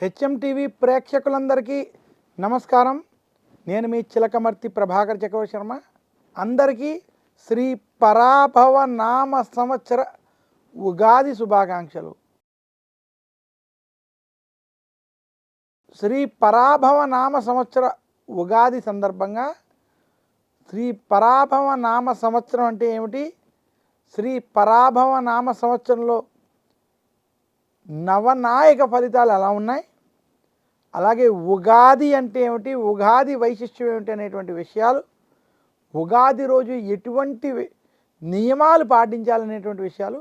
HMTV ప్రేక్షకులందరికీ నమస్కారం. నేను మీ చిలకమర్తి ప్రభాకర్ చక్రవర్తి శర్మ. అందరికీ శ్రీ పరాభవ నామ సంవత్సర ఉగాది శుభాకాంక్షలు. శ్రీ పరాభవ నామ సంవత్సర ఉగాది సందర్భంగా శ్రీ పరాభవ నామ సంవత్సరం అంటే ఏమిటి, శ్రీ పరాభవ నామ సంవత్సరంలో నవనాయక ఫలితాలు ఎలా ఉన్నాయి, అలాగే ఉగాది అంటే ఏమిటి, ఉగాది వైశిష్ట్యం ఏమిటి అనేటువంటి విషయాలు, ఉగాది రోజు ఎటువంటి నియమాలు పాటించాలనేటువంటి విషయాలు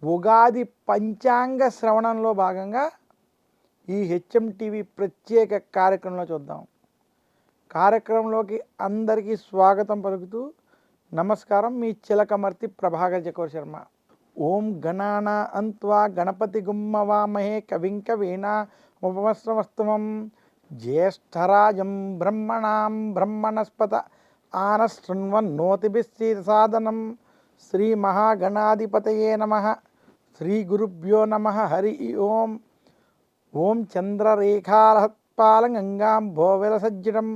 ఉగాది పంచాంగ శ్రవణంలో భాగంగా ఈ హెచ్ఎంటీవీ ప్రత్యేక కార్యక్రమంలో చూద్దాం. కార్యక్రమంలోకి అందరికీ స్వాగతం పలుకుతూ నమస్కారం. మీ చిలకమర్తి ప్రభాకర్ చక్రవర్తి శర్మ. ఓం గణానా అంత్వా గణపతి గుమ్మవామహే కవిం కవీనా ఉపమస్రవస్తమం జ్యేష్ఠరాజం బ్రహ్మణాం బ్రహ్మణస్పత ఆనశృణ్వన్నోతిభిస్సీదసాదనం. శ్రీ మహాగణాధిపతయే నమః. శ్రీ గురుభ్యో నమః. హరి ఓం. ఓం చంద్రరేఖాలహత్పాలం గంగాం భోవిలసజ్జితం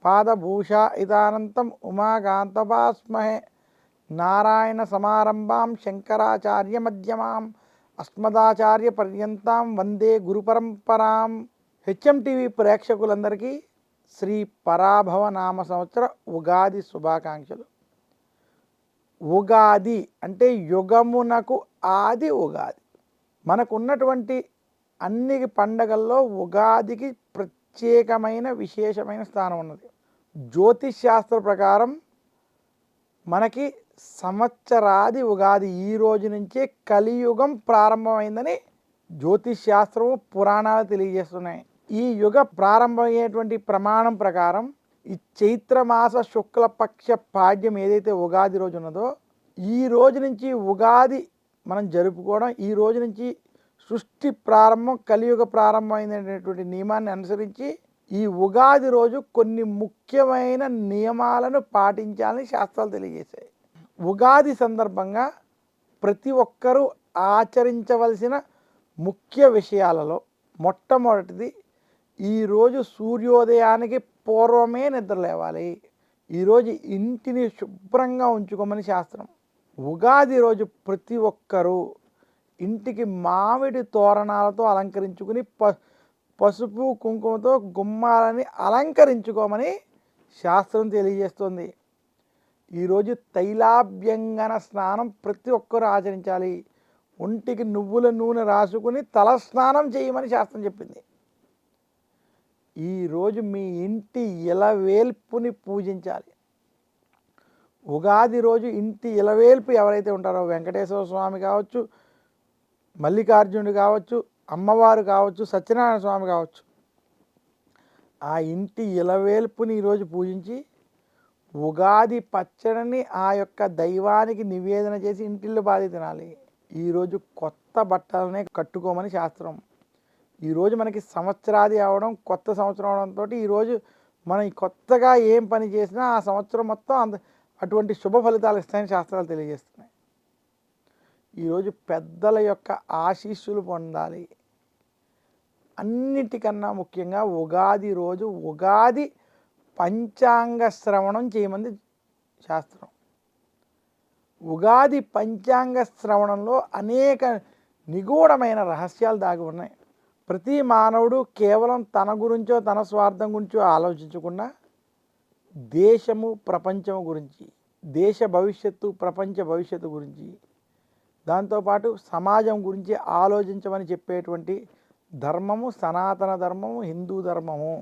పాదభూషా ఇదానంతం ఉమాకాంతపాస్మహే. నారాయణ సమారంభాం శంకరాచార్య మధ్యమాం అస్మదాచార్య పర్యంతాం వందే గురు పరంపరాం. హెచ్ఎంటీవీ ప్రేక్షకులందరికీ శ్రీ పరాభవ నామ సంవత్సర ఉగాది శుభాకాంక్షలు. ఉగాది అంటే యుగమునకు ఆది ఉగాది. మనకున్నటువంటి అన్ని పండగల్లో ఉగాదికి ప్రత్యేకమైన విశేషమైన స్థానం ఉన్నది. జ్యోతిష్ శాస్త్ర ప్రకారం మనకి సంవత్సరాది ఉగాది ఈ రోజు నుంచే కలియుగం ప్రారంభమైందని జ్యోతిష్ శాస్త్రము పురాణాలు తెలియజేస్తున్నాయి. ఈ యుగ ప్రారంభమయ్యేటువంటి ప్రమాణం ప్రకారం ఈ చైత్రమాస శుక్లపక్ష పాడ్యం ఏదైతే ఉగాది రోజు ఉన్నదో, ఈ రోజు నుంచి ఉగాది మనం జరుపుకోవడం, ఈ రోజు నుంచి సృష్టి ప్రారంభం, కలియుగ ప్రారంభమైనటువంటి నియమాన్ని అనుసరించి ఈ ఉగాది రోజు కొన్ని ముఖ్యమైన నియమాలను పాటించాలని శాస్త్రాలు తెలియజేశాయి. ఉగాది సందర్భంగా ప్రతి ఒక్కరూ ఆచరించవలసిన ముఖ్య విషయాలలో మొట్టమొదటిది, ఈరోజు సూర్యోదయానికి పూర్వమే నిద్ర లేవాలి. ఈరోజు ఇంటిని శుభ్రంగా ఉంచుకోమని శాస్త్రం. ఉగాది రోజు ప్రతి ఒక్కరూ ఇంటికి మామిడి తోరణాలతో అలంకరించుకుని పసుపు కుంకుమతో గుమ్మాలని అలంకరించుకోమని శాస్త్రం తెలియజేస్తుంది. ఈరోజు తైలాభ్యంగన స్నానం ప్రతి ఒక్కరూ ఆచరించాలి. ఒంటికి నువ్వుల నూనె రాసుకుని తల స్నానం చేయమని శాస్త్రం చెప్పింది. ఈరోజు మీ ఇంటి ఇలవేల్పుని పూజించాలి. ఉగాది రోజు ఇంటి ఇలవేల్పు ఎవరైతే ఉంటారో, వెంకటేశ్వర స్వామి కావచ్చు, మల్లికార్జునుడు కావచ్చు, అమ్మవారు కావచ్చు, సత్యనారాయణ స్వామి కావచ్చు, ఆ ఇంటి ఇలవేల్పుని ఈరోజు పూజించి ఉగాది పచ్చడిని ఆ యొక్క దైవానికి నివేదన చేసి ఇంటిల్లో బాధ తినాలి. ఈరోజు కొత్త బట్టలనే కట్టుకోమని శాస్త్రం. ఈరోజు మనకి సంవత్సరాది అవడం, కొత్త సంవత్సరం అవడంతో ఈరోజు మనం కొత్తగా ఏం పని చేసినా ఆ సంవత్సరం మొత్తం అటువంటి శుభ ఫలితాలు ఇస్తాయని శాస్త్రాలు తెలియజేస్తున్నాయి. ఈరోజు పెద్దల యొక్క ఆశీస్సులు పొందాలి. అన్నిటికన్నా ముఖ్యంగా ఉగాది రోజు ఉగాది పంచాంగ శ్రవణం చేయమంది శాస్త్రం. ఉగాది పంచాంగ శ్రవణంలో అనేక నిగూఢమైన రహస్యాలు దాగి ఉన్నాయి. ప్రతి మానవుడు కేవలం తన గురించో తన స్వార్థం గురించో ఆలోచించకుండా దేశము ప్రపంచము గురించి, దేశ భవిష్యత్తు ప్రపంచ భవిష్యత్తు గురించి, దాంతోపాటు సమాజం గురించి ఆలోచించమని చెప్పేటువంటి ధర్మము సనాతన ధర్మము, హిందూ ధర్మము.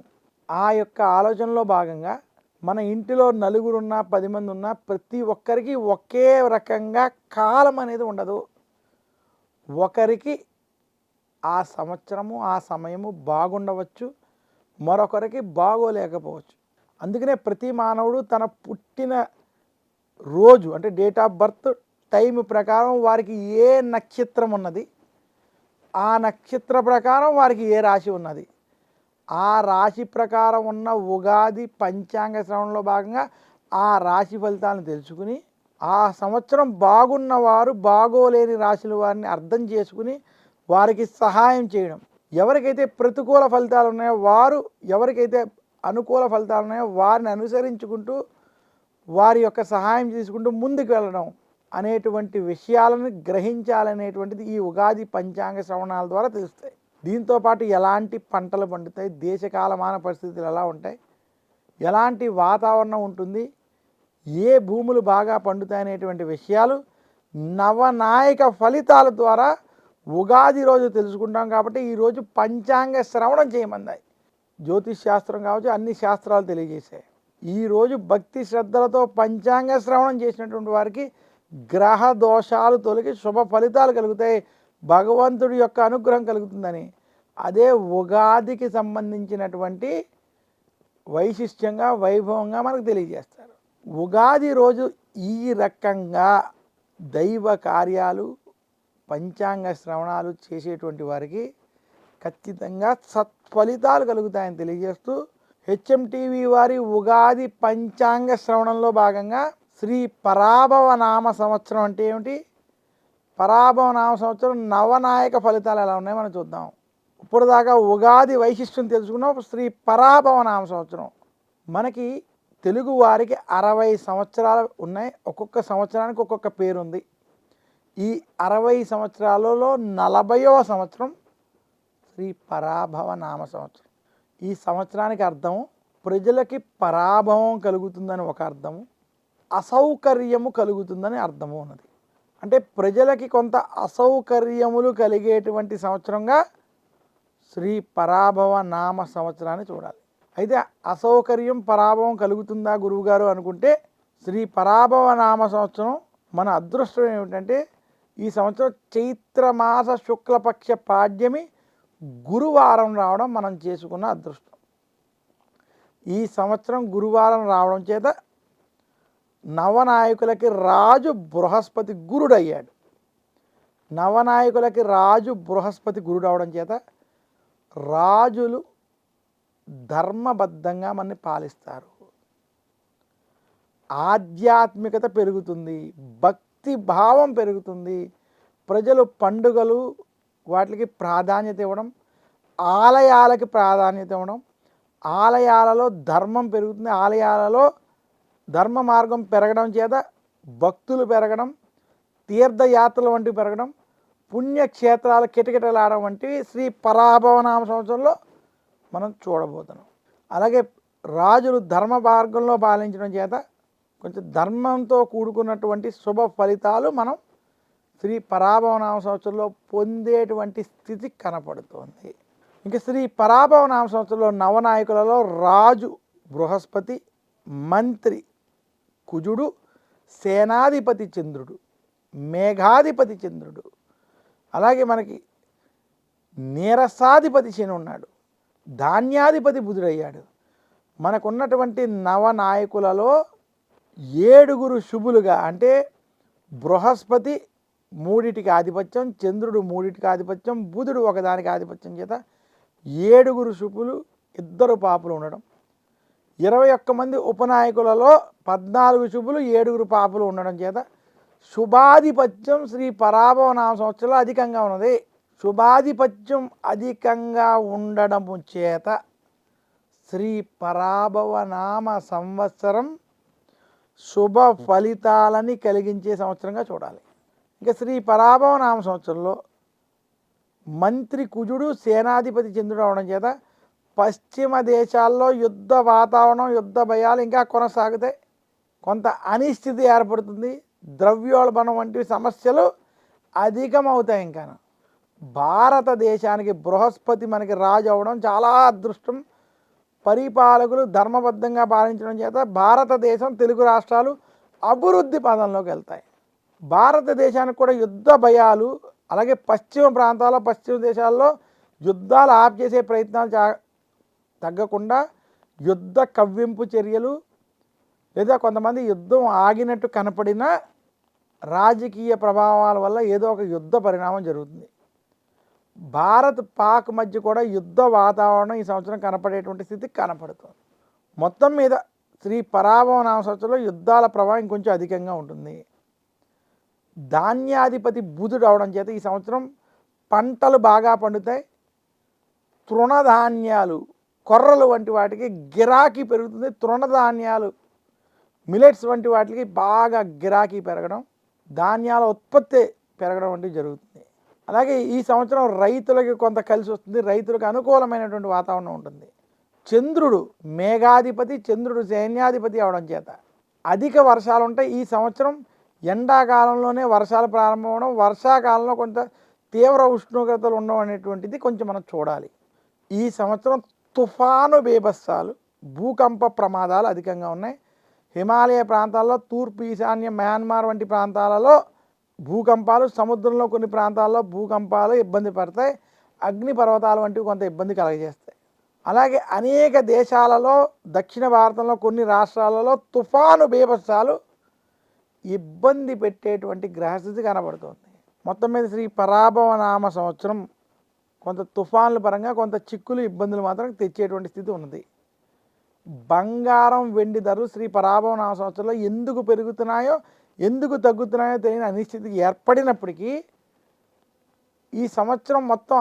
ఆ యొక్క ఆలోచనలో భాగంగా మన ఇంటిలో నలుగురున్నా 10 మంది ఉన్నా ప్రతి ఒక్కరికి ఒకే రకంగా కాలం అనేది ఉండదు. ఒకరికి ఆ సంవత్సరము ఆ సమయము బాగుండవచ్చు, మరొకరికి బాగోలేకపోవచ్చు. అందుకనే ప్రతి మానవుడు తన పుట్టిన రోజు అంటే డేట్ ఆఫ్ బర్త్ టైం ప్రకారం వారికి ఏ నక్షత్రం ఉన్నది, ఆ నక్షత్ర ప్రకారం వారికి ఏ రాశి ఉన్నది, ఆ రాశి ప్రకారం ఉన్న ఉగాది పంచాంగ శ్రవణంలో భాగంగా ఆ రాశి ఫలితాలను తెలుసుకుని ఆ సంవత్సరం బాగున్నవారు బాగోలేని రాశుల వారిని అర్థం చేసుకుని వారికి సహాయం చేయడం. ఎవరికైతే ప్రతికూల ఫలితాలు ఉన్నాయో వారు, ఎవరికైతే అనుకూల ఫలితాలు ఉన్నాయో వారిని అనుసరించుకుంటూ వారి యొక్క సహాయం తీసుకుంటూ ముందుకు వెళ్ళడం అనేటువంటి విషయాలను గ్రహించాలనేటువంటిది ఈ ఉగాది పంచాంగ శ్రవణాల ద్వారా తెలుస్తాయి. దీంతోపాటు ఎలాంటి పంటలు పండుతాయి, దేశకాలమాన పరిస్థితులు ఎలా ఉంటాయి, ఎలాంటి వాతావరణం ఉంటుంది, ఏ భూములు బాగా పండుతాయి అనేటువంటి విషయాలు నవనాయక ఫలితాల ద్వారా ఉగాది రోజు తెలుసుకుంటాం. కాబట్టి ఈరోజు పంచాంగ శ్రవణం చేయమన్నాయి. జ్యోతిష్ శాస్త్రం కావచ్చు, అన్ని శాస్త్రాలు తెలియజేశాయి. ఈరోజు భక్తి శ్రద్ధలతో పంచాంగ శ్రవణం చేసినటువంటి వారికి గ్రహ దోషాలు తొలగి శుభ ఫలితాలు కలుగుతాయి, భగవంతుడి యొక్క అనుగ్రహం కలుగుతుందని అదే ఉగాదికి సంబంధించినటువంటి వైశిష్ట్యంగా వైభవంగా మనకు తెలియజేస్తారు. ఉగాది రోజు ఈ రకంగా దైవ కార్యాలు పంచాంగ శ్రవణాలు చేసేటువంటి వారికి ఖచ్చితంగా సత్ఫలితాలు కలుగుతాయని తెలియజేస్తూ హెచ్ఎంటీవీ వారి ఉగాది పంచాంగ శ్రవణంలో భాగంగా శ్రీ పరాభవ నామ సంవత్సరం అంటే ఏమిటి, పరాభవ నామ సంవత్సరం నవనాయక ఫలితాలు ఎలా ఉన్నాయో మనం చూద్దాం. ఇప్పుడు దాకా ఉగాది వైశిష్ట్యం తెలుసుకున్నాం. శ్రీ పరాభవ నామ సంవత్సరం మనకి తెలుగు వారికి 60 సంవత్సరాలు ఉన్నాయి. ఒక్కొక్క సంవత్సరానికి ఒక్కొక్క పేరు ఉంది. ఈ 60 సంవత్సరాలలో 40వ సంవత్సరం శ్రీ పరాభవ నామ సంవత్సరం. ఈ సంవత్సరానికి అర్థం ప్రజలకి పరాభవం కలుగుతుందని ఒక అర్థము, అసౌకర్యము కలుగుతుందని అర్థము ఉన్నది. అంటే ప్రజలకి కొంత అసౌకర్యములు కలిగేటువంటి సంవత్సరంగా శ్రీ పరాభవ నామ సంవత్సరాన్ని చూడాలి. అయితే అసౌకర్యం పరాభవం కలుగుతుందా గురువుగారు అనుకుంటే, శ్రీ పరాభవ నామ సంవత్సరం మన అదృష్టం ఏమిటంటే ఈ సంవత్సరం చైత్రమాస శుక్లపక్ష పాడ్యమి గురువారం రావడం మనం చేసుకున్న అదృష్టం. ఈ సంవత్సరం గురువారం రావడం చేత నవనాయకులకి రాజు బృహస్పతి గురుడయ్యాడు. నవనాయకులకి రాజు బృహస్పతి గురుడు అవడం చేత రాజులు ధర్మబద్ధంగా మనని పాలిస్తారు, ఆధ్యాత్మికత పెరుగుతుంది, భక్తి భావం పెరుగుతుంది, ప్రజలు పండుగలు వాటికి ప్రాధాన్యత ఇవ్వడం, ఆలయాలకి ప్రాధాన్యత ఇవ్వడం, ఆలయాలలో ధర్మం పెరుగుతుంది, ఆలయాలలో ధర్మ మార్గం పెరగడం చేత భక్తులు పెరగడం, తీర్థయాత్రలు వంటివి పెరగడం, పుణ్యక్షేత్రాల కిటకిటలాడడం వంటివి శ్రీ పరాభవనామ సంవత్సరంలో మనం చూడబోతున్నాం. అలాగే రాజులు ధర్మ మార్గంలో పాలించడం చేత కొంచెం ధర్మంతో కూడుకున్నటువంటి శుభ ఫలితాలు మనం శ్రీ పరాభవనామ సంవత్సరంలో పొందేటువంటి స్థితి కనపడుతోంది. ఇంకా శ్రీ పరాభవనామ సంవత్సరంలో నవనాయకులలో రాజు బృహస్పతి, మంత్రి కుజుడు, సేనాధిపతి చంద్రుడు, మేఘాధిపతి చంద్రుడు, అలాగే మనకి నీరసాధిపతి శని ఉన్నాడు, ధాన్యాధిపతి బుధుడయ్యాడు. మనకున్నటువంటి నవనాయకులలో 7 శుభులుగా, అంటే బృహస్పతి 3టికి ఆధిపత్యం, చంద్రుడు 3టికి ఆధిపత్యం, బుధుడు ఒకదానికి ఆధిపత్యం చేత 7 శుభులు, 2 పాపులు ఉండడం. 21 మంది ఉపనాయకులలో 14 శుభులు, 7 పాపులు ఉండడం చేత శుభాధిపత్యం శ్రీ పరాభవ నామ సంవత్సరంలో అధికంగా ఉన్నది. శుభాధిపత్యం అధికంగా ఉండడము చేత శ్రీ పరాభవ నామ సంవత్సరం శుభ ఫలితాలని కలిగించే సంవత్సరంగా చూడాలి. ఇంకా శ్రీ పరాభవ నామ సంవత్సరంలో మంత్రి కుజుడు, సేనాధిపతి చంద్రుడు అవడం చేత పశ్చిమ దేశాల్లో యుద్ధ వాతావరణం, యుద్ధ భయాలు ఇంకా కొనసాగుతాయి, కొంత అనిశ్చితి ఏర్పడుతుంది, ద్రవ్యోల్బణం వంటి సమస్యలు అధికమవుతాయి. ఇంకా భారతదేశానికి బృహస్పతి మనకి రాజు అవడం చాలా అదృష్టం. పరిపాలకులు ధర్మబద్ధంగా పాలించడం చేత భారతదేశం, తెలుగు రాష్ట్రాలు అభివృద్ధి పదంలోకి వెళ్తాయి. భారతదేశానికి కూడా యుద్ధ భయాలు, అలాగే పశ్చిమ ప్రాంతాల్లో, పశ్చిమ దేశాల్లో యుద్ధాలు ఆప్ చేసే ప్రయత్నాలు తగ్గకుండా యుద్ధ కవ్వింపు చర్యలు, లేదా కొంతమంది యుద్ధం ఆగినట్టు కనపడిన రాజకీయ ప్రభావాల వల్ల ఏదో ఒక యుద్ధ పరిణామం జరుగుతుంది. భారత్ పాక్ మధ్య కూడా యుద్ధ వాతావరణం ఈ సంవత్సరం కనపడేటువంటి స్థితి కనపడుతుంది. మొత్తం మీద శ్రీ పరాభవ నామ సంవత్సరంలో యుద్ధాల ప్రభావం ఇంకొంచెం అధికంగా ఉంటుంది. ధాన్యాధిపతి బుధుడు అవడం చేత ఈ సంవత్సరం పంటలు బాగా పండుతాయి, తృణధాన్యాలు, కొర్రలు వంటి వాటికి గిరాకీ పెరుగుతుంది. తృణధాన్యాలు, మిలెట్స్ వంటి వాటికి బాగా గిరాకీ పెరగడం, ధాన్యాల ఉత్పత్తి పెరగడం వంటివి జరుగుతుంది. అలాగే ఈ సంవత్సరం రైతులకి కొంత కలిసి వస్తుంది. రైతులకు అనుకూలమైనటువంటి వాతావరణం ఉంటుంది. చంద్రుడు మేఘాధిపతి, చంద్రుడు సైన్యాధిపతి అవడం చేత అధిక వర్షాలు ఉంటాయి. ఈ సంవత్సరం ఎండాకాలంలోనే వర్షాలు ప్రారంభం అవడం, వర్షాకాలంలో కొంత తీవ్ర ఉష్ణోగ్రతలు ఉండడం అనేటువంటిది కొంచెం మనం చూడాలి. ఈ సంవత్సరం తుఫాను బీభత్సాలు, భూకంప ప్రమాదాలు అధికంగా ఉన్నాయి. హిమాలయ ప్రాంతాల్లో, తూర్పు ఈశాన్య మయన్మార్ వంటి ప్రాంతాలలో భూకంపాలు, సముద్రంలో కొన్ని ప్రాంతాల్లో భూకంపాలు ఇబ్బంది పడతాయి. అగ్నిపర్వతాలు వంటివి కొంత ఇబ్బంది కలగజేస్తాయి. అలాగే అనేక దేశాలలో, దక్షిణ భారతంలో కొన్ని రాష్ట్రాలలో తుఫాను బీభత్సాలు ఇబ్బంది పెట్టేటువంటి గ్రహస్థితి కనబడుతుంది. మొత్తం మీద శ్రీ పరాభవ నామ సంవత్సరం కొంత తుఫాన్ల పరంగా కొంత చిక్కులు, ఇబ్బందులు మాత్రం తెచ్చేటువంటి స్థితి ఉన్నది. బంగారం, వెండి ధరలు శ్రీ పరాభవ నామ సంవత్సరంలో ఎందుకు పెరుగుతున్నాయో, ఎందుకు తగ్గుతున్నాయో తెలియని అనిశ్చితి ఏర్పడినప్పటికీ ఈ సంవత్సరం మొత్తం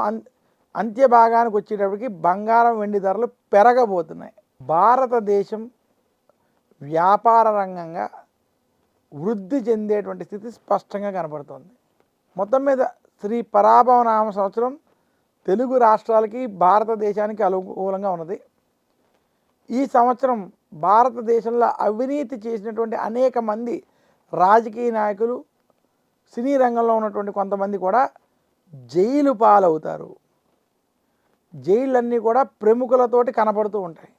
అంత్య భాగానికి వచ్చేటప్పటికి బంగారం, వెండి ధరలు పెరగబోతున్నాయి. భారతదేశం వ్యాపార రంగంగా వృద్ధి చెందేటువంటి స్థితి స్పష్టంగా కనబడుతోంది. మొత్తం మీద శ్రీ పరాభవ నామ సంవత్సరం తెలుగు రాష్ట్రాలకి, భారతదేశానికి అనుకూలంగా ఉన్నది. ఈ సంవత్సరం భారతదేశంలో అవినీతి చేసినటువంటి అనేక మంది రాజకీయ నాయకులు, సినీ రంగంలో ఉన్నటువంటి కొంతమంది కూడా జైలు పాలవుతారు. జైళ్ళన్నీ కూడా ప్రముఖులతోటి కనబడుతూ ఉంటాయి.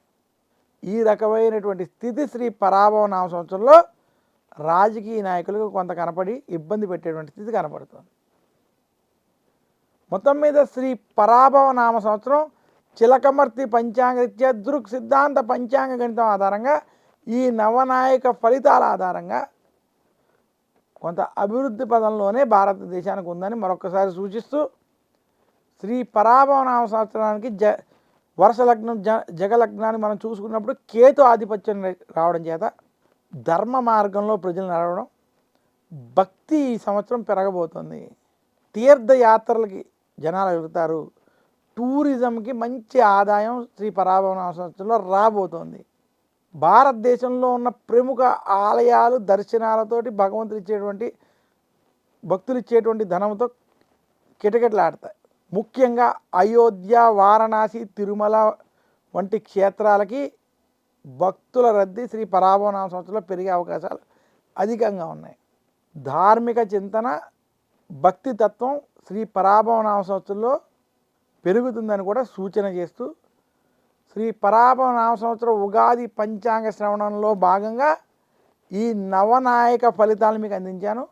ఈ రకమైనటువంటి స్థితి శ్రీ పరాభవ నామ సంవత్సరంలో రాజకీయ నాయకులకు కొంత కనపడి ఇబ్బంది పెట్టేటువంటి స్థితి కనపడుతుంది. మొత్తం మీద శ్రీ పరాభవ నామ సంవత్సరం చిలకమర్తి పంచాంగరీత్యా దృక్ సిద్ధాంత పంచాంగ గణితం ఆధారంగా ఈ నవనాయక ఫలితాల ఆధారంగా కొంత అభివృద్ధి పదంలోనే భారతదేశానికి ఉందని మరొకసారి సూచిస్తూ, శ్రీ పరాభవ నామ సంవత్సరానికి వర్ష లగ్నం, జగలగ్నాన్ని మనం చూసుకున్నప్పుడు కేతు ఆధిపత్యం రావడం చేత ధర్మ మార్గంలో ప్రజలు నడవడం, భక్తి ఈ సంవత్సరం పెరగబోతుంది. తీర్థయాత్రలకి జనాలు వెళ్తారు. టూరిజంకి మంచి ఆదాయం శ్రీ పరాభవ నామ సంవత్సరంలో రాబోతోంది. భారతదేశంలో ఉన్న ప్రముఖ ఆలయాలు, దర్శనాలతోటి భగవంతుడు ఇచ్చేటువంటి, భక్తులు ఇచ్చేటువంటి ధనంతో కిటకిటలాడతాయి. ముఖ్యంగా అయోధ్య, వారణాసి, తిరుమల వంటి క్షేత్రాలకి భక్తుల రద్దీ శ్రీ పరాభవ నామ సంవత్సరంలో పెరిగే అవకాశాలు అధికంగా ఉన్నాయి. ధార్మిక చింతన, భక్తి తత్వం శ్రీ పరాభవ నామ సంవత్సరంలో పెరుగుతుందని కూడా సూచన చేస్తూ, శ్రీ పరాభవ నామ సంవత్సరం ఉగాది పంచాంగ శ్రవణంలో భాగంగా ఈ నవనాయక ఫలితాలను మీకు అందించాను.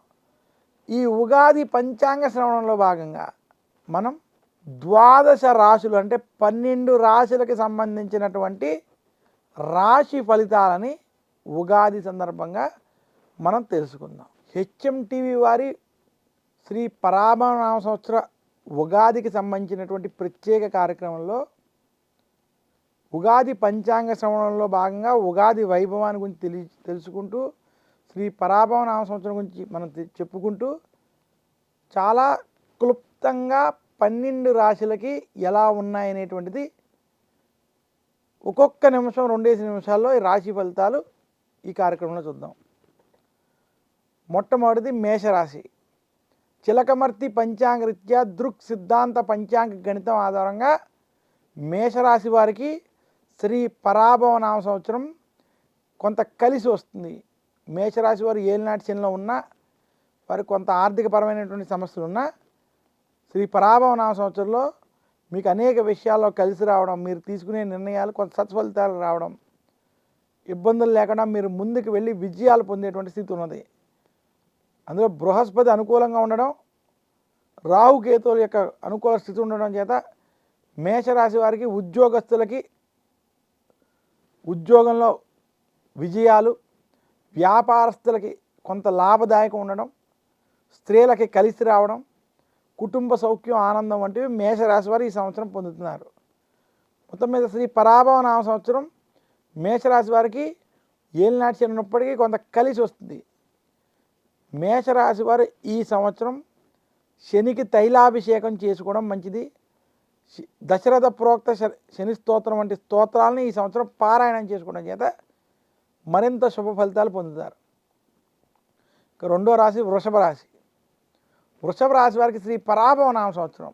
ఈ ఉగాది పంచాంగ శ్రవణంలో భాగంగా మనం 12 రాశులు అంటే 12 రాశులకి సంబంధించినటువంటి రాశి ఫలితాలని ఉగాది సందర్భంగా మనం తెలుసుకుందాం. హెచ్ఎంటీవీ వారి శ్రీ పరాభవ నామ సంవత్సర ఉగాదికి సంబంధించినటువంటి ప్రత్యేక కార్యక్రమంలో ఉగాది పంచాంగ శ్రవణంలో భాగంగా ఉగాది వైభవాన్ని గురించి తెలుసుకుంటూ, శ్రీ పరాభవ నామ సంవత్సరం గురించి మనం చెప్పుకుంటూ, చాలా క్లుప్తంగా 12 రాశులకి ఎలా ఉన్నాయనేటువంటిది ఒక్కొక్క నిమిషం, 2 నిమిషాల్లో ఈ రాశి ఫలితాలు ఈ కార్యక్రమంలో చూద్దాం. మొట్టమొదటిది మేషరాశి. చిలకమర్తి పంచాంగరీత్యా దృక్ సిద్ధాంత పంచాంగ గణితం ఆధారంగా మేషరాశి వారికి శ్రీ పరాభవ నామ సంవత్సరం కొంత కలిసి వస్తుంది. మేషరాశి వారు ఏలినాటి శనిలో ఉన్నా, వారికి కొంత ఆర్థికపరమైనటువంటి సమస్యలు ఉన్నా, శ్రీ పరాభవ నామ సంవత్సరంలో మీకు అనేక విషయాల్లో కలిసి రావడం, మీరు తీసుకునే నిర్ణయాలు కొంత సత్ఫలితాలు రావడం, ఇబ్బందులు లేకుండా మీరు ముందుకు వెళ్ళి విజయాలు పొందేటువంటి స్థితి ఉన్నది. అందులో బృహస్పతి అనుకూలంగా ఉండడం, రాహుకేతువుల యొక్క అనుకూల స్థితి ఉండడం చేత మేషరాశి వారికి ఉద్యోగస్తులకి ఉద్యోగంలో విజయాలు, వ్యాపారస్తులకి కొంత లాభదాయకం ఉండడం, స్త్రీలకి కలిసి రావడం, కుటుంబ సౌఖ్యం, ఆనందం వంటివి మేషరాశి వారు ఈ సంవత్సరం పొందుతున్నారు. మొత్తం మీద శ్రీ పరాభవ నామ సంవత్సరం మేషరాశి వారికి ఏలినాటి శని ఉన్నప్పటికీ కొంత కలిసి వస్తుంది. మేషరాశి వారు ఈ సంవత్సరం శనికి తైలాభిషేకం చేసుకోవడం మంచిది. దశరథ ప్రోక్త శని స్తోత్రం వంటి స్తోత్రాలని ఈ సంవత్సరం పారాయణం చేసుకోవడం చేత మరింత శుభ ఫలితాలు పొందుతారు. ఇక రెండో రాశి వృషభ రాశి. వృషభ రాశి వారికి శ్రీ పరాభవ నామ సంవత్సరం,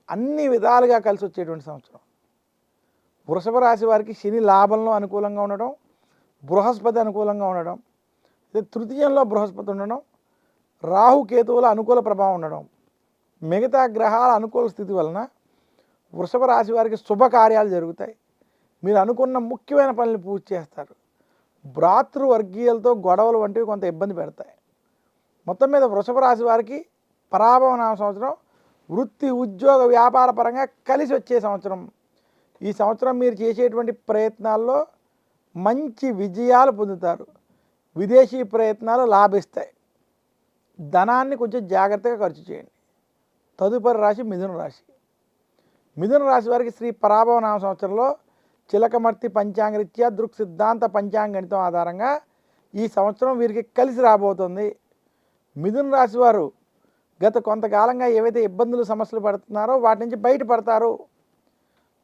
అన్ని విధాలుగా కలిసి వచ్చేటువంటి సంవత్సరం. వృషభ రాశి వారికి శని లాభంలో అనుకూలంగా ఉండడం, బృహస్పతి అనుకూలంగా ఉండడం, తృతీయంలో బృహస్పతి ఉండడం, రాహుకేతువుల అనుకూల ప్రభావం ఉండడం, మిగతా గ్రహాల అనుకూల స్థితి వలన వృషభ రాశి వారికి శుభకార్యాలు జరుగుతాయి. మీరు అనుకున్న ముఖ్యమైన పనులు పూర్తి చేస్తారు. భ్రాతృవర్గీయులతో గొడవలు వంటివి కొంత ఇబ్బంది పెడతాయి. మొత్తం మీద వృషభ రాశి వారికి పరాభవ నామ సంవత్సరం వృత్తి, ఉద్యోగ, వ్యాపార పరంగా కలిసి వచ్చే సంవత్సరం. ఈ సంవత్సరం మీరు చేసేటువంటి ప్రయత్నాల్లో మంచి విజయాలు పొందుతారు. విదేశీ ప్రయత్నాలు లాభిస్తాయి. ధనాన్ని కొంచెం జాగ్రత్తగా ఖర్చు చేయండి. తదుపరి రాశి మిథున రాశి. మిథున రాశి వారికి శ్రీ పరాభవ నామ సంవత్సరంలో చిలకమర్తి పంచాంగరీత్యా దృక్ సిద్ధాంత పంచాంగణితం ఆధారంగా ఈ సంవత్సరం వీరికి కలిసి రాబోతుంది. మిథున రాశి వారు గత కొంతకాలంగా ఏవైతే ఇబ్బందులు, సమస్యలు పడుతున్నారో వాటి నుంచి బయటపడతారు.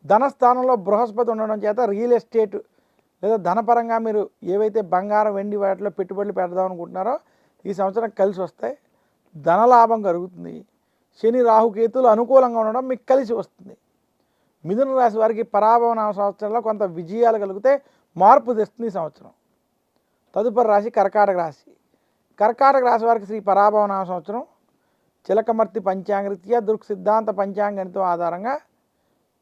ధనస్థానంలో బృహస్పతి ఉండడం చేత రియల్ ఎస్టేట్ లేదా ధనపరంగా మీరు ఏవైతే బంగారం, వెండి వాటిలో పెట్టుబడులు పెడదాం అనుకుంటున్నారో ఈ సంవత్సరం కలిసి వస్తాయి. ధనలాభం కలుగుతుంది. శని, రాహుకేతులు అనుకూలంగా ఉండడం మీకు కలిసి వస్తుంది. మిథున రాశి వారికి పరాభవ నామ సంవత్సరంలో కొంత విజయాలు కలిగితే మార్పు తెస్తుంది ఈ సంవత్సరం. తదుపరి రాశి కర్కాటక రాశి. కర్కాటక రాశి వారికి శ్రీ పరాభవ నామ సంవత్సరం చిలకమర్తి పంచాంగరీత్యా దృక్ సిద్ధాంత పంచాంగణితం ఆధారంగా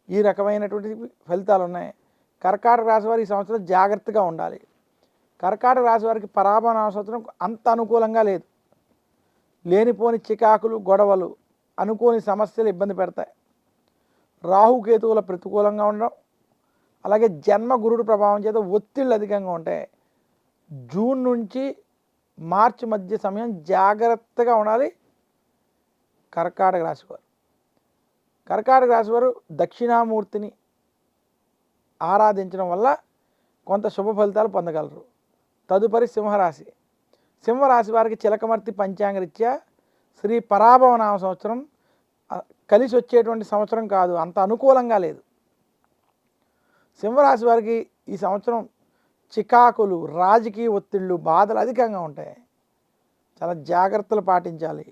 ఈ రకమైనటువంటి ఫలితాలు ఉన్నాయి. కర్కాటక రాశి వారు ఈ సంవత్సరం జాగ్రత్తగా ఉండాలి. కర్కాటక రాశి వారికి పరాభవ నామ సంవత్సరం అంత అనుకూలంగా లేదు. లేనిపోని చికాకులు, గొడవలు, అనుకోని సమస్యలు ఇబ్బంది పెడతాయి. రాహుకేతువుల ప్రతికూలంగా ఉండడం, అలాగే జన్మ గురుడు ప్రభావం చేత ఒత్తిళ్ళు అధికంగా ఉంటాయి. జూన్ నుంచి మార్చి మధ్య సమయం జాగ్రత్తగా ఉండాలి కర్కాటక రాశి వారు. కర్కాటక రాశి వారు దక్షిణామూర్తిని ఆరాధించడం వల్ల కొంత శుభ ఫలితాలు పొందగలరు. తదుపరి సింహరాశి. సింహరాశి వారికి చిలకమర్తి పంచాంగరీత్యా శ్రీ పరాభవ నామ సంవత్సరం కలిసి వచ్చేటువంటి సంవత్సరం కాదు, అంత అనుకూలంగా లేదు. సింహరాశి వారికి ఈ సంవత్సరం చికాకులు, రాజకీయ ఒత్తిళ్ళు, బాధలు అధికంగా ఉంటాయి. చాలా జాగ్రత్తలు పాటించాలి.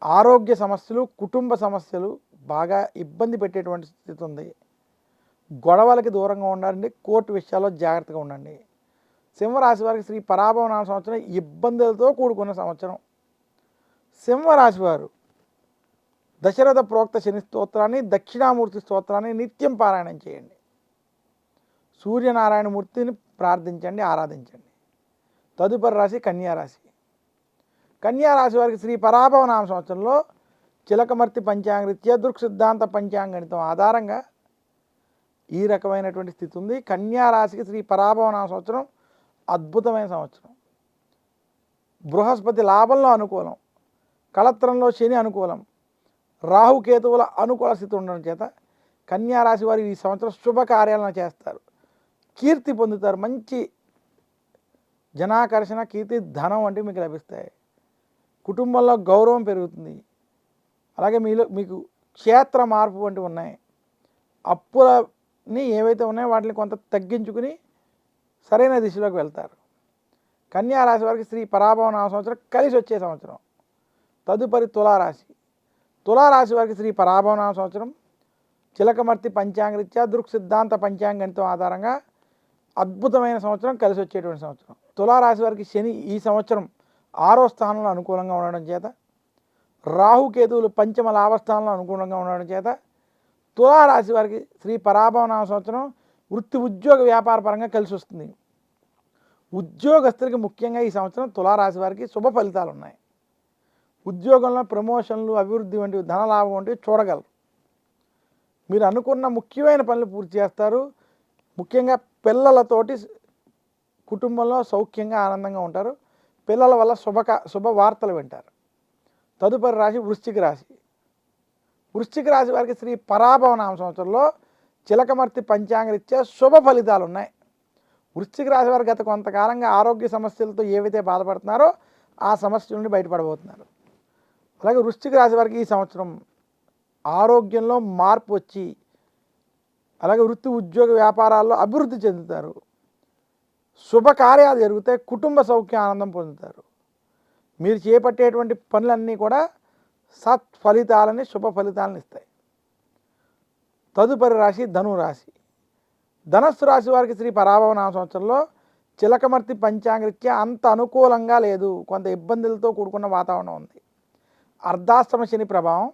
ఆరోగ్య సమస్యలు, కుటుంబ సమస్యలు బాగా ఇబ్బంది పెట్టేటువంటి స్థితి ఉంది. గొడవలకి దూరంగా ఉండండి. కోర్టు విషయాల్లో జాగ్రత్తగా ఉండండి. సింహరాశి వారికి శ్రీ పరాభవ నామ సంవత్సరం ఇబ్బందులతో కూడుకున్న సంవత్సరం. సింహరాశి వారు దశరథ ప్రోక్త శని స్తోత్రాన్ని, దక్షిణామూర్తి స్తోత్రాన్ని నిత్యం పారాయణం చేయండి. సూర్యనారాయణమూర్తిని ప్రార్థించండి, ఆరాధించండి. తదుపరి రాశి కన్యారాశి. కన్యారాశి వారికి శ్రీ పరాభవ నామ సంవత్సరంలో చిలకమర్తి పంచాంగరీత్యా దృక్ సిద్ధాంత పంచాంగణితం ఆధారంగా ఈ రకమైనటువంటి స్థితి ఉంది. కన్యారాశికి శ్రీ పరాభవ నామ సంవత్సరం అద్భుతమైన సంవత్సరం. బృహస్పతి లాభంలో అనుకూలం, కళత్రంలో శని అనుకూలం, రాహుకేతువుల అనుకూల స్థితి ఉండడం చేత కన్యారాశి వారు ఈ సంవత్సరం శుభకార్యాలను చేస్తారు. కీర్తి పొందుతారు. మంచి జనాకర్షణ, కీర్తి, ధనం వంటివి మీకు లభిస్తాయి. కుటుంబంలో గౌరవం పెరుగుతుంది. అలాగే మీకు క్షేత్ర మార్పు వంటివి ఉన్నాయి. అప్పులని ఏవైతే ఉన్నాయో వాటిని కొంత తగ్గించుకుని సరైన దిశలోకి వెళ్తారు. కన్యారాశి వారికి శ్రీ పరాభవ నామ సంవత్సరం కలిసి వచ్చే సంవత్సరం. తదుపరి తులారాశి. తులారాశి వారికి శ్రీ పరాభవ నామ సంవత్సరం చిలకమర్తి పంచాంగరీత్యా దృక్ సిద్ధాంత పంచాంగణితం ఆధారంగా అద్భుతమైన సంవత్సరం, కలిసి వచ్చేటువంటి సంవత్సరం. తులారాశి వారికి శని ఈ సంవత్సరం 6వ స్థానంలో అనుకూలంగా ఉండడం చేత, రాహుకేతువులు పంచమ లాభస్థానంలో అనుకూలంగా ఉండడం చేత తులారాశి వారికి శ్రీ పరాభవ నామ సంవత్సరం వృత్తి, ఉద్యోగ, వ్యాపార పరంగా కలిసి వస్తుంది. ఉద్యోగస్తులకి ముఖ్యంగా ఈ సంవత్సరం తులారాశి వారికి శుభ ఫలితాలు ఉన్నాయి. ఉద్యోగంలో ప్రమోషన్లు, అభివృద్ధి వంటివి, ధనలాభం వంటివి చూడగలరు. మీరు అనుకున్న ముఖ్యమైన పనులు పూర్తి చేస్తారు. ముఖ్యంగా పిల్లలతోటి కుటుంబంలో సౌఖ్యంగా, ఆనందంగా ఉంటారు. పిల్లల వల్ల శుభవార్తలు వింటారు. తదుపరి రాశి వృశ్చిక రాశి. వృశ్చిక రాశి వారికి శ్రీ పరాభవ నామ సంవత్సరంలో చిలకమర్తి పంచాంగరీత్యా శుభ ఫలితాలు ఉన్నాయి. వృశ్చిక రాశి వారు గత కొంతకాలంగా ఆరోగ్య సమస్యలతో ఏవైతే బాధపడుతున్నారో ఆ సమస్య నుండి బయటపడబోతున్నారు. అలాగే వృశ్చిక రాశి వారికి ఈ సంవత్సరం ఆరోగ్యంలో మార్పు వచ్చి అలాగే వృత్తి ఉద్యోగ వ్యాపారాల్లో అభివృద్ధి చెందుతారు. శుభకార్యాలు జరుగుతాయి. కుటుంబ సౌఖ్య ఆనందం పొందుతారు. మీరు చేపట్టేటువంటి పనులన్నీ కూడా సత్ఫలితాలని శుభ ఫలితాలను ఇస్తాయి. తదుపరి రాశి ధనురాశి. ధనస్సు రాశి వారికి శ్రీ పరాభవ నామ సంవత్సరంలో చిలకమర్తి పంచాంగరీత్యా అంత అనుకూలంగా లేదు. కొంత ఇబ్బందులతో కూడుకున్న వాతావరణం ఉంది. అర్ధాష్టమ శని ప్రభావం,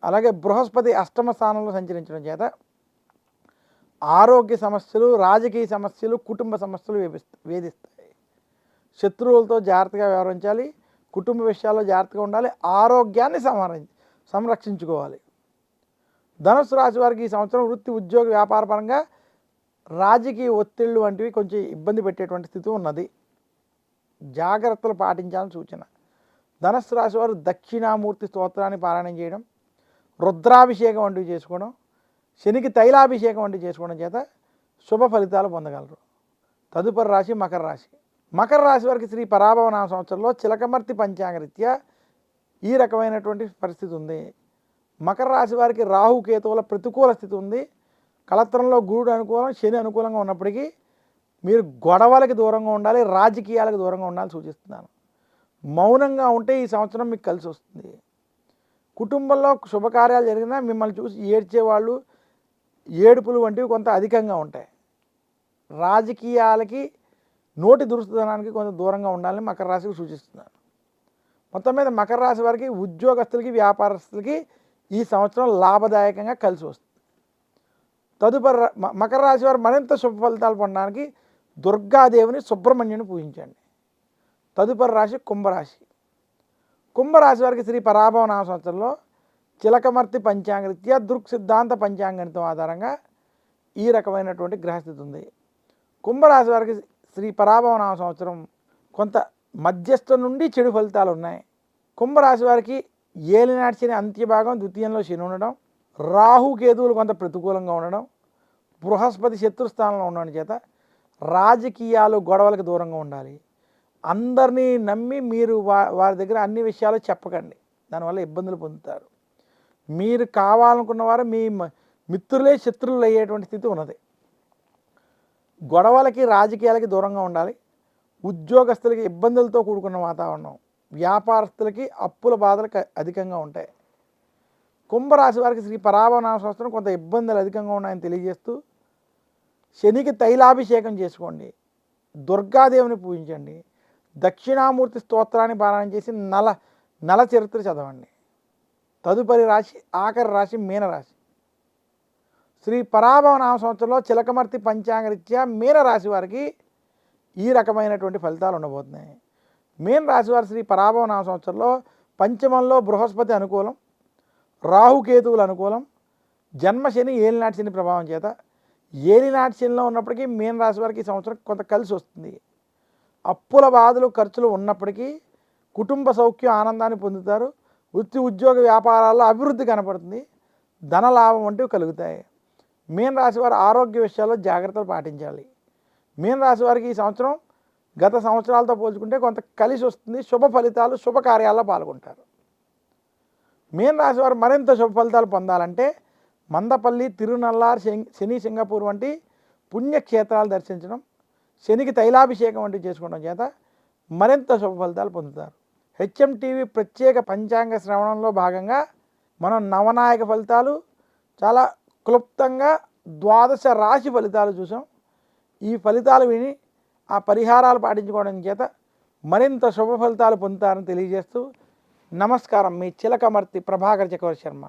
అలాగే బృహస్పతి అష్టమ స్థానంలో సంచరించడం చేత ఆరోగ్య సమస్యలు, రాజకీయ సమస్యలు, కుటుంబ సమస్యలు వేధిస్తాయి. శత్రువులతో జాగ్రత్తగా వ్యవహరించాలి. కుటుంబ విషయాల్లో జాగ్రత్తగా ఉండాలి. ఆరోగ్యాన్ని సంరక్షించుకోవాలి. ధనుసు రాశి వారికి ఈ సంవత్సరం వృత్తి ఉద్యోగ వ్యాపార పరంగా రాజకీయ ఒత్తిళ్లు వంటివి కొంచెం ఇబ్బంది పెట్టేటువంటి స్థితి ఉన్నది. జాగ్రత్తలు పాటించాలని సూచన. ధనుసు రాశి వారు దక్షిణామూర్తి స్తోత్రాన్ని పారాయణం చేయడం, రుద్రాభిషేకం వంటివి చేసుకోవడం, శనికి తైలాభిషేకం వంటివి చేసుకోవడం చేత శుభ ఫలితాలు పొందగలరు. తదుపరి రాశి మకర రాశి. మకర రాశి వారికి శ్రీ పరాభవ నామ సంవత్సరంలో చిలకమర్తి పంచాంగరీత్యా ఈ రకమైనటువంటి పరిస్థితి ఉంది. మకర రాశి వారికి రాహుకేతువుల ప్రతికూల స్థితి ఉంది. కలత్రంలో గురుడు అనుకూలం, శని అనుకూలంగా ఉన్నప్పటికీ మీరు గొడవలకి దూరంగా ఉండాలి, రాజకీయాలకు దూరంగా ఉండాలని సూచిస్తున్నాను. మౌనంగా ఉంటే ఈ సంవత్సరం మీకు కలిసి వస్తుంది. కుటుంబంలో శుభకార్యాలు జరిగినా మిమ్మల్ని చూసి ఏడ్చేవాళ్ళు, ఏడుపులు వంటివి కొంత అధికంగా ఉంటాయి. రాజకీయాలకి, నోటి దురుస్తనానికి కొంత దూరంగా ఉండాలని మకర రాశికి సూచిస్తున్నాను. మొత్తం మీద మకర రాశి వారికి ఉద్యోగస్తులకి, వ్యాపారస్తులకి ఈ సంవత్సరం లాభదాయకంగా కలిసి వస్తుంది. తదుపరి మకర రాశి వారు మరింత శుభ ఫలితాలు పొందడానికి దుర్గాదేవిని, సుబ్రహ్మణ్యుని పూజించండి. తదుపరి రాశి కుంభరాశి. కుంభరాశి వారికి శ్రీ పరాభవ నామ సంవత్సరంలో చిలకమర్తి పంచాంగరీత్యా దృక్ సిద్ధాంత పంచాంగణితం ఆధారంగా ఈ రకమైనటువంటి గ్రహస్థితి ఉంది. కుంభరాశి వారికి శ్రీ పరాభవ నామ సంవత్సరం కొంత మధ్యస్థ నుండి చెడు ఫలితాలు ఉన్నాయి. కుంభరాశి వారికి ఏలినాటి శని అంత్యభాగం, ద్వితీయంలో శని ఉండడం, రాహుకేతువులు కొంత ప్రతికూలంగా ఉండడం, బృహస్పతి శత్రుస్థానంలో ఉండడం చేత రాజకీయాలు, గొడవలకు దూరంగా ఉండాలి. అందరినీ నమ్మి మీరు వారి దగ్గర అన్ని విషయాలు చెప్పకండి. దానివల్ల ఇబ్బందులు పొందుతారు. మీరు కావాలనుకున్న వారు మీ మిత్రులే శత్రువులు అయ్యేటువంటి స్థితి ఉన్నది. గొడవలకి, రాజకీయాలకి దూరంగా ఉండాలి. ఉద్యోగస్తులకి ఇబ్బందులతో కూడుకున్న వాతావరణం, వ్యాపారస్తులకి అప్పుల బాధలు అధికంగా ఉంటాయి. కుంభరాశి వారికి శ్రీ పరాభవ నామ సంవత్సరం కొంత ఇబ్బందులు అధికంగా ఉన్నాయని తెలియజేస్తూ శనికి తైలాభిషేకం చేసుకోండి, దుర్గాదేవిని పూజించండి, దక్షిణామూర్తి స్తోత్రాన్ని పారాయణం చేసి నల చరిత్ర చదవండి. తదుపరి రాశి ఆఖరి రాశి మీనరాశి. శ్రీ పరాభవ నామ సంవత్సరంలో చిలకమర్తి పంచాంగరీత్యా మీనరాశి వారికి ఈ రకమైనటువంటి ఫలితాలు ఉండబోతున్నాయి. మీన రాశి వారి శ్రీ పరాభవ నామ సంవత్సరంలో పంచమంలో బృహస్పతి అనుకూలం, రాహుకేతువులు అనుకూలం, జన్మశని, ఏలినాటి శని ప్రభావం చేత ఏలినాటి శనిలో ఉన్నప్పటికీ మీన రాశి వారికి ఈ సంవత్సరం కొంత కలిసి వస్తుంది. అప్పుల బాధలు, ఖర్చులు ఉన్నప్పటికీ కుటుంబ సౌఖ్యం, ఆనందాన్ని పొందుతారు. వృత్తి ఉద్యోగ వ్యాపారాల్లో అభివృద్ధి కనపడుతుంది. ధన లాభం వంటివి కలుగుతాయి. మీన రాశి వారు ఆరోగ్య విషయాల్లో జాగ్రత్తలు పాటించాలి. మీన రాశి వారికి ఈ సంవత్సరం గత సంవత్సరాలతో పోల్చుకుంటే కొంత కలిసి వస్తుంది. శుభ ఫలితాలు, శుభకార్యాల్లో పాల్గొంటారు. మీన రాశి వారు మరింత శుభ ఫలితాలు పొందాలంటే మందపల్లి, తిరునల్లార్, శని సింగపూర్ వంటి పుణ్యక్షేత్రాలు దర్శించడం, శనికి తైలాభిషేకం వంటివి చేసుకోవడం చేత మరింత శుభ ఫలితాలు పొందుతారు. హెచ్ఎంటీవీ ప్రత్యేక పంచాంగ శ్రవణంలో భాగంగా మనం నవనాయక ఫలితాలు చాలా క్లుప్తంగా 12 రాశి ఫలితాలు చూసాం. ఈ ఫలితాలు విని ఆ పరిహారాలు పాటించుకోవడం చేత మరింత శుభ ఫలితాలు పొందుతారని తెలియజేస్తూ నమస్కారం. మీ చిలకమర్తి ప్రభాకర్ చక్రవర్తి శర్మ.